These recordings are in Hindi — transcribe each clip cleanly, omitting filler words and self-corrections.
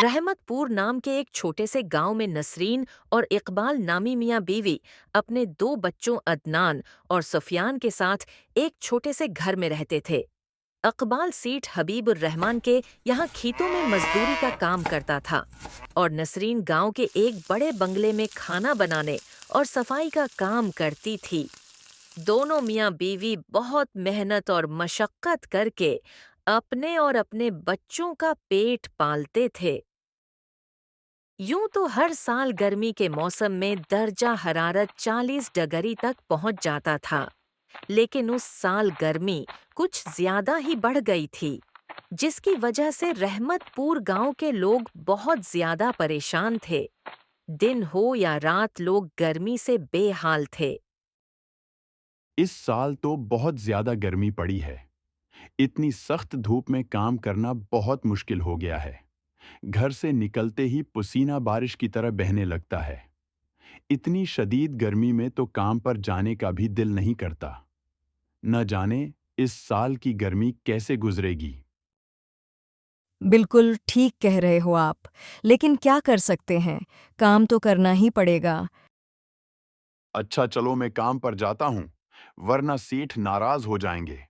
रहमतपुर नाम के एक छोटे से गांव में नसरीन और इकबाल नामी मियां बीवी अपने दो बच्चों अदनान और सफियान के साथ एक छोटे से घर में रहते थे। इकबाल सेठ हबीबुर रहमान के यहाँ खेतों में मजदूरी का काम करता था और नसरीन गांव के एक बड़े बंगले में खाना बनाने और सफाई का काम करती थी। दोनों मियां बीवी बहुत मेहनत और मशक्कत करके अपने और अपने बच्चों का पेट पालते थे। यूं तो हर साल गर्मी के मौसम में दर्जा हरारत 40 डिग्री तक पहुंच जाता था, लेकिन उस साल गर्मी कुछ ज्यादा ही बढ़ गई थी, जिसकी वजह से रहमतपुर गांव के लोग बहुत ज्यादा परेशान थे। दिन हो या रात लोग गर्मी से बेहाल थे। इस साल तो बहुत ज्यादा गर्मी पड़ी है। इतनी सख्त धूप में काम करना बहुत मुश्किल हो गया है। घर से निकलते ही पसीना बारिश की तरह बहने लगता है। इतनी शदीद गर्मी में तो काम पर जाने का भी दिल नहीं करता। न जाने इस साल की गर्मी कैसे गुजरेगी। बिल्कुल ठीक कह रहे हो आप, लेकिन क्या कर सकते हैं, काम तो करना ही पड़ेगा। अच्छा चलो मैं काम पर जाता हूँ, वरना सेठ नाराज हो जाएंगे।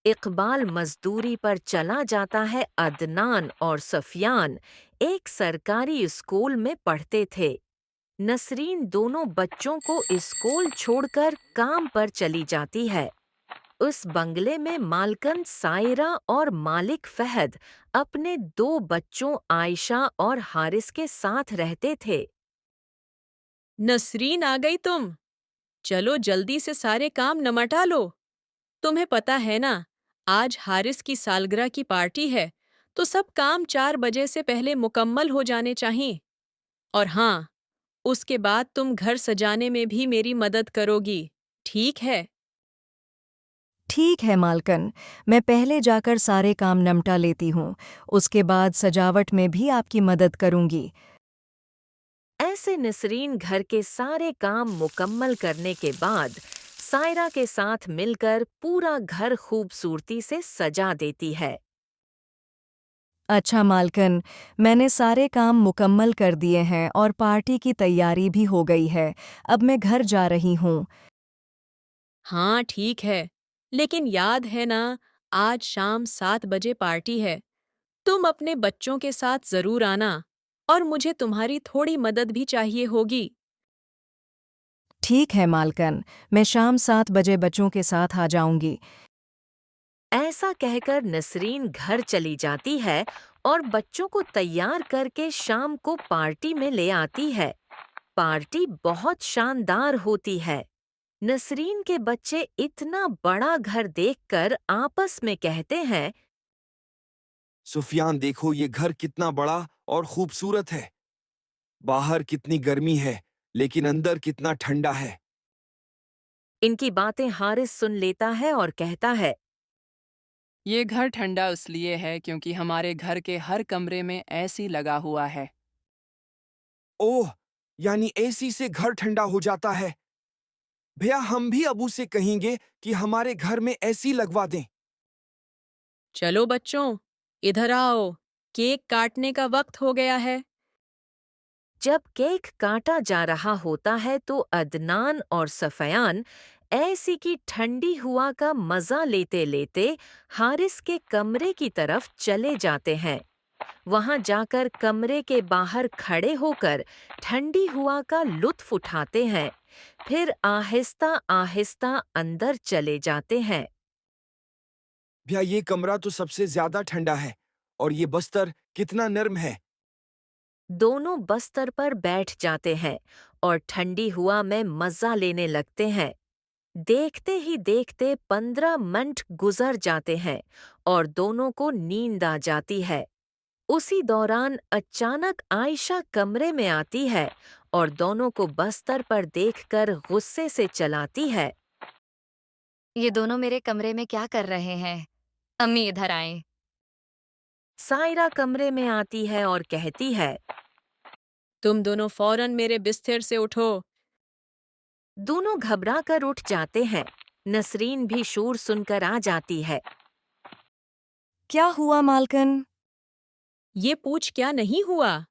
इकबाल मजदूरी पर चला जाता है। अदनान और सफियान एक सरकारी स्कूल में पढ़ते थे। नसरीन दोनों बच्चों को स्कूल छोड़कर काम पर चली जाती है। उस बंगले में मालकन सायरा और मालिक फहद अपने दो बच्चों आयशा और हारिस के साथ रहते थे। नसरीन आ गई तुम। चलो जल्दी से सारे काम निपटा लो। तुम्हें पता है ना, आज हारिस की सालगिरह की पार्टी है, तो सब काम 4 बजे से पहले मुकम्मल हो जाने चाहिए। और हाँ, उसके बाद तुम घर सजाने में भी मेरी मदद करोगी, ठीक है? ठीक है मालकन, मैं पहले जाकर सारे काम निपटा लेती हूँ, उसके बाद सजावट में भी आपकी मदद करूँगी। ऐसे नसरीन घर के सारे काम मुकम्मल करने के बाद सायरा के साथ मिलकर पूरा घर खूबसूरती से सजा देती है। अच्छा मालकन, मैंने सारे काम मुकम्मल कर दिए हैं और पार्टी की तैयारी भी हो गई है। अब मैं घर जा रही हूँ। हाँ ठीक है, लेकिन याद है ना, आज शाम 7 बजे पार्टी है। तुम अपने बच्चों के साथ जरूर आना, और मुझे तुम्हारी थोड़ी मदद भी चाहिए होगी। ठीक है मालकन, मैं शाम 7 बजे बच्चों के साथ आ जाऊंगी। ऐसा कहकर नसरीन घर चली जाती है और बच्चों को तैयार करके शाम को पार्टी में ले आती है। पार्टी बहुत शानदार होती है। नसरीन के बच्चे इतना बड़ा घर देखकर आपस में कहते हैं, सुफियान देखो ये घर कितना बड़ा और खूबसूरत है। बाहर कितनी गर्मी है, लेकिन अंदर कितना ठंडा है। इनकी बातें हारिस सुन लेता है और कहता है, ये घर ठंडा इसलिए है क्योंकि हमारे घर के हर कमरे में एसी लगा हुआ है। ओह, यानी एसी से घर ठंडा हो जाता है। भैया हम भी अबू से कहेंगे कि हमारे घर में एसी लगवा दें। चलो बच्चों, इधर आओ, केक काटने का वक्त हो गया है। जब केक काटा जा रहा होता है तो अदनान और सफयान ऐसी की ठंडी हुआ का मजा लेते लेते हारिस के कमरे की तरफ चले जाते हैं। वहां जाकर कमरे के बाहर खड़े होकर ठंडी हुआ का लुत्फ उठाते हैं। फिर आहिस्ता आहिस्ता अंदर चले जाते हैं। भैया ये कमरा तो सबसे ज्यादा ठंडा है, और ये बस्तर कितना नर्म है। दोनों बस्तर पर बैठ जाते हैं और ठंडी हुआ में मजा लेने लगते हैं। देखते ही देखते 15 मिनट गुजर जाते हैं और दोनों को नींद आ जाती है। उसी दौरान अचानक आयशा कमरे में आती है और दोनों को बस्तर पर देखकर गुस्से से चलाती है। ये दोनों मेरे कमरे में क्या कर रहे हैं? अम्मी इधर आएं। सायरा कमरे में आती है और कहती है, तुम दोनों फौरन मेरे बिस्तर से उठो। दोनों घबरा कर उठ जाते हैं। नसरीन भी शोर सुनकर आ जाती है। क्या हुआ मालकन? ये पूछ क्या नहीं हुआ?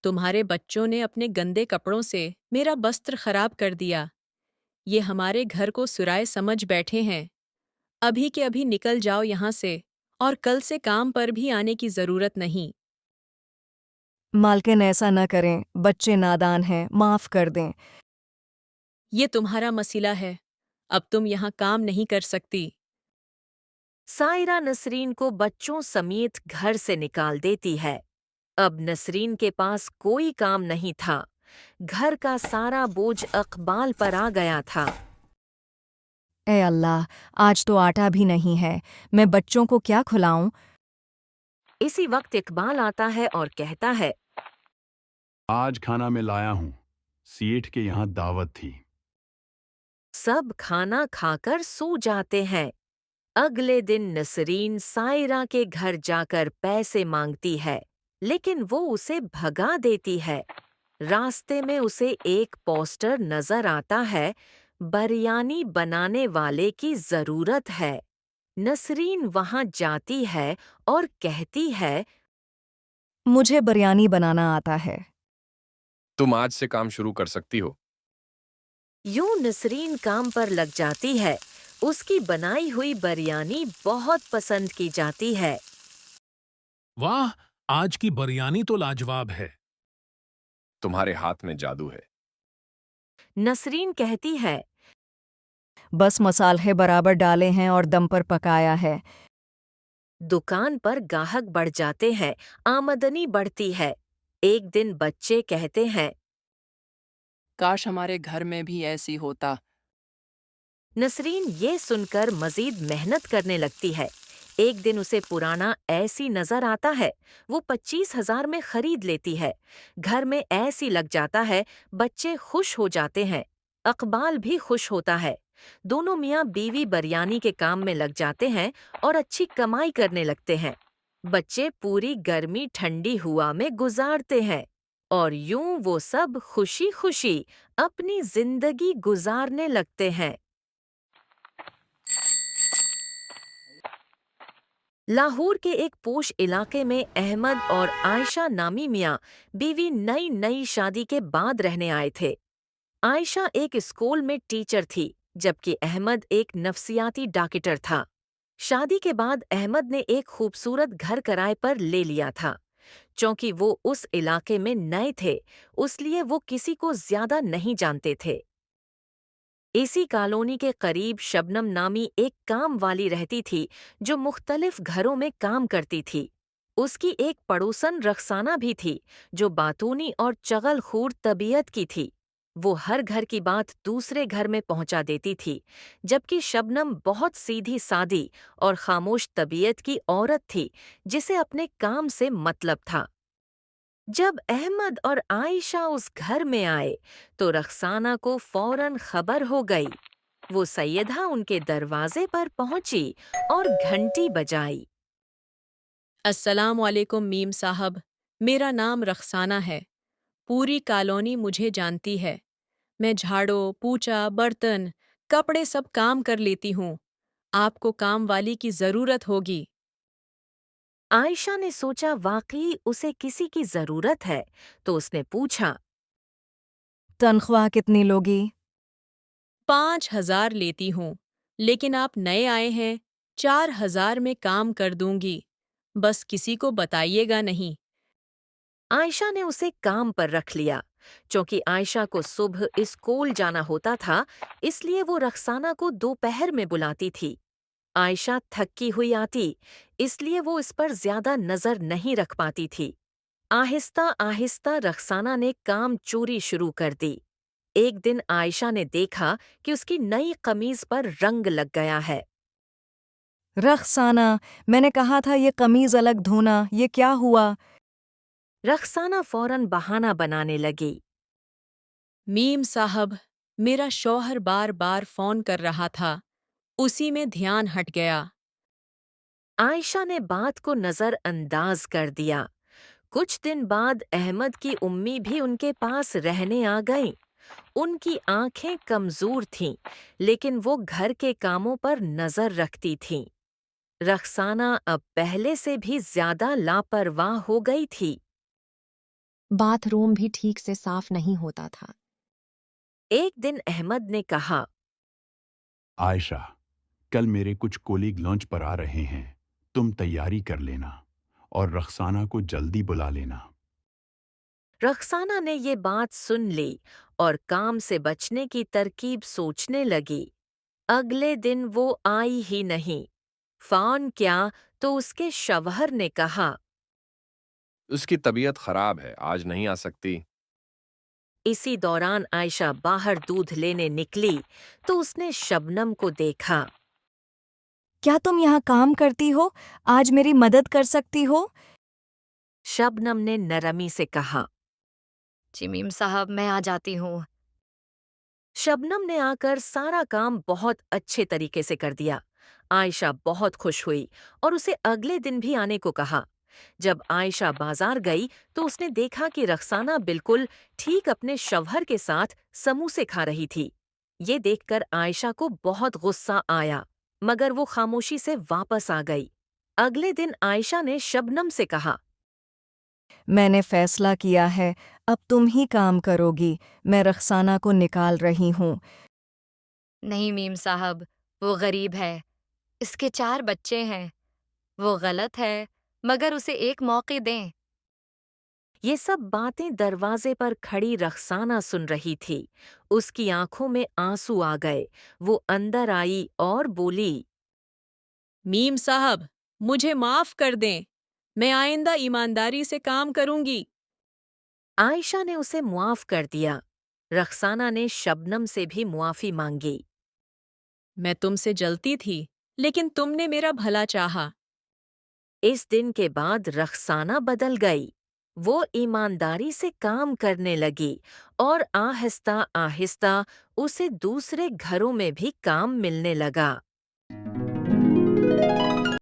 तुम्हारे बच्चों ने अपने गंदे कपड़ों से मेरा वस्त्र खराब कर दिया। ये हमारे घर को सुराए समझ बैठे हैं। अभी के अभी निकल जाओ यहाँ से और कल से काम पर भी आने की जरूरत नहीं। मालकिन ऐसा न करें, बच्चे नादान हैं, माफ कर दें। ये तुम्हारा मसला है। अब तुम यहाँ काम नहीं कर सकती। सायरा नसरीन को बच्चों समेत घर से निकाल देती है। अब नसरीन के पास कोई काम नहीं था। घर का सारा बोझ इकबाल पर आ गया था। ए अल्लाह, आज तो आटा भी नहीं है, मैं बच्चों को क्या खिलाऊं? इसी वक्त इकबाल आता है और कहता है, आज खाना मैं लाया हूँ। सेठ के यहाँ दावत थी। सब खाना खाकर सो जाते हैं। अगले दिन नसरीन सायरा के घर जाकर पैसे मांगती है, लेकिन वो उसे भगा देती है। रास्ते में उसे एक पोस्टर नजर आता है, बिरयानी बनाने वाले की जरूरत है। नसरीन वहां जाती है और कहती है, मुझे बिरयानी बनाना आता है। तुम आज से काम शुरू कर सकती हो। यूं नसरीन काम पर लग जाती है। उसकी बनाई हुई बिरयानी बहुत पसंद की जाती है। वाह, आज की बिरयानी तो लाजवाब है। तुम्हारे हाथ में जादू है। नसरीन कहती है, बस मसाले बराबर डाले हैं और दम पर पकाया है। दुकान पर गाहक बढ़ जाते हैं, आमदनी बढ़ती है। एक दिन बच्चे कहते हैं, काश हमारे घर में भी ऐसी होता। नसरीन ये सुनकर मजीद मेहनत करने लगती है। एक दिन उसे पुराना ऐसी नजर आता है। वो 25,000 में खरीद लेती है। घर में ऐसी लग जाता है। बच्चे खुश हो जाते हैं। इकबाल भी खुश होता है। दोनों मियाँ बीवी बिरयानी के काम में लग जाते हैं और अच्छी कमाई करने लगते हैं। बच्चे पूरी गर्मी ठंडी हुआ में गुजारते हैं और यूं वो सब खुशी खुशी अपनी जिंदगी गुजारने लगते हैं। लाहौर के एक पोश इलाके में अहमद और आयशा नामी मियाँ बीवी नई नई शादी के बाद रहने आए थे। आयशा एक स्कूल में टीचर थी, जबकि अहमद एक नफ्सियाती डॉक्टर था। शादी के बाद अहमद ने एक खूबसूरत घर किराए पर ले लिया था। चूंकि वो उस इलाके में नए थे, उसलिए वो किसी को ज्यादा नहीं जानते थे। इसी कॉलोनी के करीब शबनम नामी एक काम वाली रहती थी, जो मुख्तलिफ घरों में काम करती थी। उसकी एक पड़ोसन रखसाना भी थी, जो बातूनी और चगलखोर तबीयत की थी। वो हर घर की बात दूसरे घर में पहुंचा देती थी, जबकि शबनम बहुत सीधी सादी और खामोश तबीयत की औरत थी, जिसे अपने काम से मतलब था। जब अहमद और आयशा उस घर में आए तो रखसाना को फौरन खबर हो गई। वो सैयदा उनके दरवाजे पर पहुंची और घंटी बजाई। अस्सलाम वालेकुम मीम साहब, मेरा नाम रखसाना है। पूरी कॉलोनी मुझे जानती है। मैं झाड़ो, पूछा, बर्तन, कपड़े सब काम कर लेती हूँ। आपको काम वाली की जरूरत होगी। आयशा ने सोचा वाकई उसे किसी की जरूरत है, तो उसने पूछा, तनख्वाह कितनी लोगी? 5,000 लेती हूँ, लेकिन आप नए आए हैं, 4,000 में काम कर दूंगी। बस किसी को बताइएगा नहीं। आयशा ने उसे काम पर रख लिया। चूंकि आयशा को सुबह स्कूल जाना होता था, इसलिए वो रखसाना को दोपहर में बुलाती थी। आयशा थकी हुई आती, इसलिए वो इस पर ज्यादा नजर नहीं रख पाती थी। आहिस्ता आहिस्ता रखसाना ने काम चोरी शुरू कर दी। एक दिन आयशा ने देखा कि उसकी नई कमीज पर रंग लग गया है। रखसाना, मैंने कहा था ये कमीज अलग धोना, ये क्या हुआ? रखसाना फौरन बहाना बनाने लगी। मीम साहब, मेरा शौहर बार बार फोन कर रहा था, उसी में ध्यान हट गया। आयशा ने बात को नजरअंदाज कर दिया। कुछ दिन बाद अहमद की उम्मी भी उनके पास रहने आ गईं। उनकी आंखें कमजोर थीं, लेकिन वो घर के कामों पर नजर रखती थीं। रक्साना अब पहले से भी ज्यादा लापरवाह हो गई थी। बाथरूम भी ठीक से साफ नहीं होता था। एक दिन अहमद ने कहा, आयशा, कल मेरे कुछ कोलीग लॉन्च पर आ रहे हैं। तुम तैयारी कर लेना और रक्साना को जल्दी बुला लेना। रक्साना ने ये बात सुन ली और काम से बचने की तरकीब सोचने लगी। अगले दिन वो आई ही नहीं। फ़ोन किया तो उसके शवहर ने कहा, उसकी तबीयत खराब है, आज नहीं आ सकती। इसी दौरान आयशा बाहर दूध लेने निकली तो उसने शबनम को देखा। क्या तुम यहाँ काम करती हो? आज मेरी मदद कर सकती हो? शबनम ने नरमी से कहा। जी मीम साहब, मैं आ जाती हूँ। शबनम ने आकर सारा काम बहुत अच्छे तरीके से कर दिया। आयशा बहुत खुश हुई और उसे अगले दिन भी आने को कहा। जब आयशा बाजार गई तो उसने देखा कि रक्साना बिल्कुल ठीक अपने शवहर के साथ समोसे खा रही थी। ये देखकर आयशा को बहुत गुस्सा आया, मगर वो खामोशी से वापस आ गई। अगले दिन आयशा ने शबनम से कहा, मैंने फैसला किया है, अब तुम ही काम करोगी। मैं रक्साना को निकाल रही हूँ। नहीं मीम साहब, वो गरीब है। इसके 4 बच्चे हैं। वो गलत है, मगर उसे एक मौके दें। ये सब बातें दरवाजे पर खड़ी रक्साना सुन रही थी। उसकी आंखों में आंसू आ गए। वो अंदर आई और बोली, मीम साहब, मुझे माफ कर दें। मैं आइंदा ईमानदारी से काम करूंगी। आयशा ने उसे मुआफ कर दिया। रक्साना ने शबनम से भी मुआफी मांगी। मैं तुमसे जलती थी, लेकिन तुमने मेरा भला चाहा। इस दिन के बाद रक्साना बदल गई। वो ईमानदारी से काम करने लगी और आहिस्ता आहिस्ता उसे दूसरे घरों में भी काम मिलने लगा।